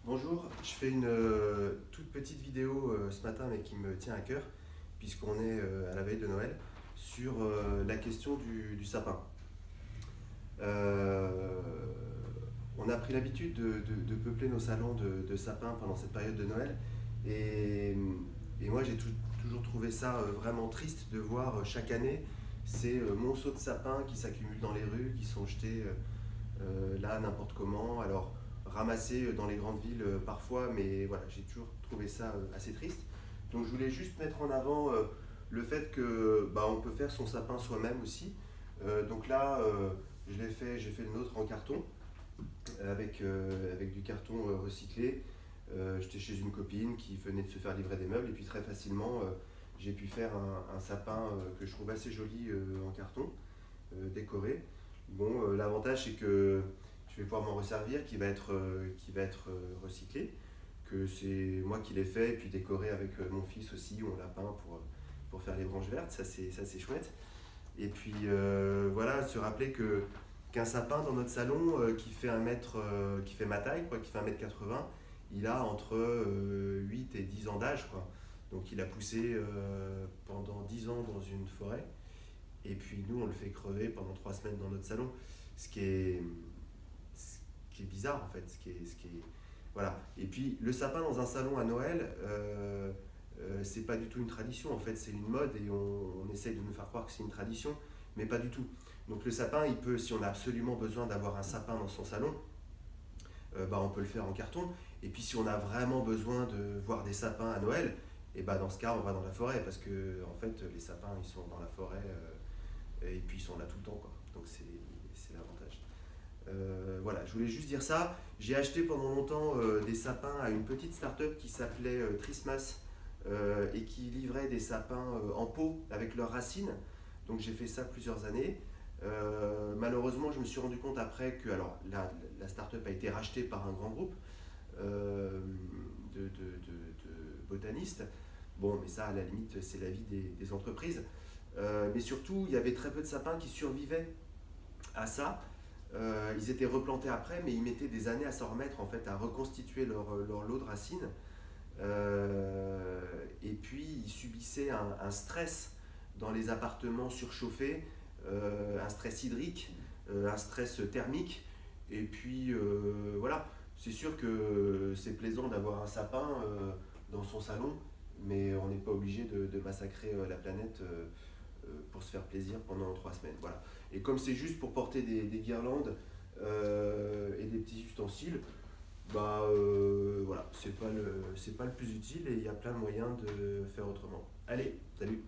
Bonjour, je fais une toute petite vidéo ce matin mais qui me tient à cœur puisqu'on est à la veille de Noël sur la question du sapin. Euh, on a pris l'habitude de peupler nos salons de sapins pendant cette période de Noël et, et moi j'ai toujours trouvé ça vraiment triste de voir chaque année ces monceaux de sapins qui s'accumulent dans les rues, qui sont jetés là n'importe comment. Alors ramassés dans les grandes villes parfois, mais voilà, j'ai toujours trouvé ça assez triste. Donc je voulais juste mettre en avant le fait que on peut faire son sapin soi-même aussi. Donc là, j'ai fait le nôtre en carton avec du carton recyclé. J'étais chez une copine qui venait de se faire livrer des meubles et puis très facilement j'ai pu faire un sapin que je trouve assez joli en carton, décoré. Bon, l'avantage c'est que je vais pouvoir m'en resservir, qui va être recyclé, que c'est moi qui l'ai fait, et puis décoré avec mon fils aussi, on l'a peint pour faire les branches vertes, ça c'est chouette. Et puis voilà, se rappeler qu'un sapin dans notre salon qui fait ma taille, quoi, qui fait 1,80 m, il a entre 8 et 10 ans d'âge, quoi. Donc il a poussé pendant 10 ans dans une forêt, et puis nous on le fait crever pendant 3 semaines dans notre salon, ce qui est, ce qui est bizarre en fait, voilà. Et puis le sapin dans un salon à Noël, c'est pas du tout une tradition en fait, c'est une mode et on essaye de nous faire croire que c'est une tradition, mais pas du tout. Donc le sapin, il peut, si on a absolument besoin d'avoir un sapin dans son salon, on peut le faire en carton. Et puis si on a vraiment besoin de voir des sapins à Noël, et dans ce cas on va dans la forêt parce que en fait les sapins ils sont dans la forêt et puis ils sont là tout le temps, quoi. Donc c'est l'avantage. Voilà, je voulais juste dire ça. J'ai acheté pendant longtemps des sapins à une petite start-up qui s'appelait Trismas et qui livrait des sapins en pot avec leurs racines. Donc j'ai fait ça plusieurs années. Malheureusement, je me suis rendu compte après que alors, la start-up a été rachetée par un grand groupe de botanistes. Bon, mais ça, à la limite, c'est la vie des entreprises. Mais surtout, il y avait très peu de sapins qui survivaient à ça. Ils étaient replantés après, mais ils mettaient des années à s'en remettre, en fait, à reconstituer leur lot de racines. Et puis, ils subissaient un stress dans les appartements surchauffés, un stress hydrique, un stress thermique. Et puis, voilà, c'est sûr que c'est plaisant d'avoir un sapin dans son salon, mais on n'est pas obligé de massacrer la planète pour se faire plaisir pendant 3 semaines. Voilà. Et comme c'est juste pour porter des guirlandes et des petits ustensiles, voilà, c'est pas le plus utile et il y a plein de moyens de faire autrement. Allez, salut!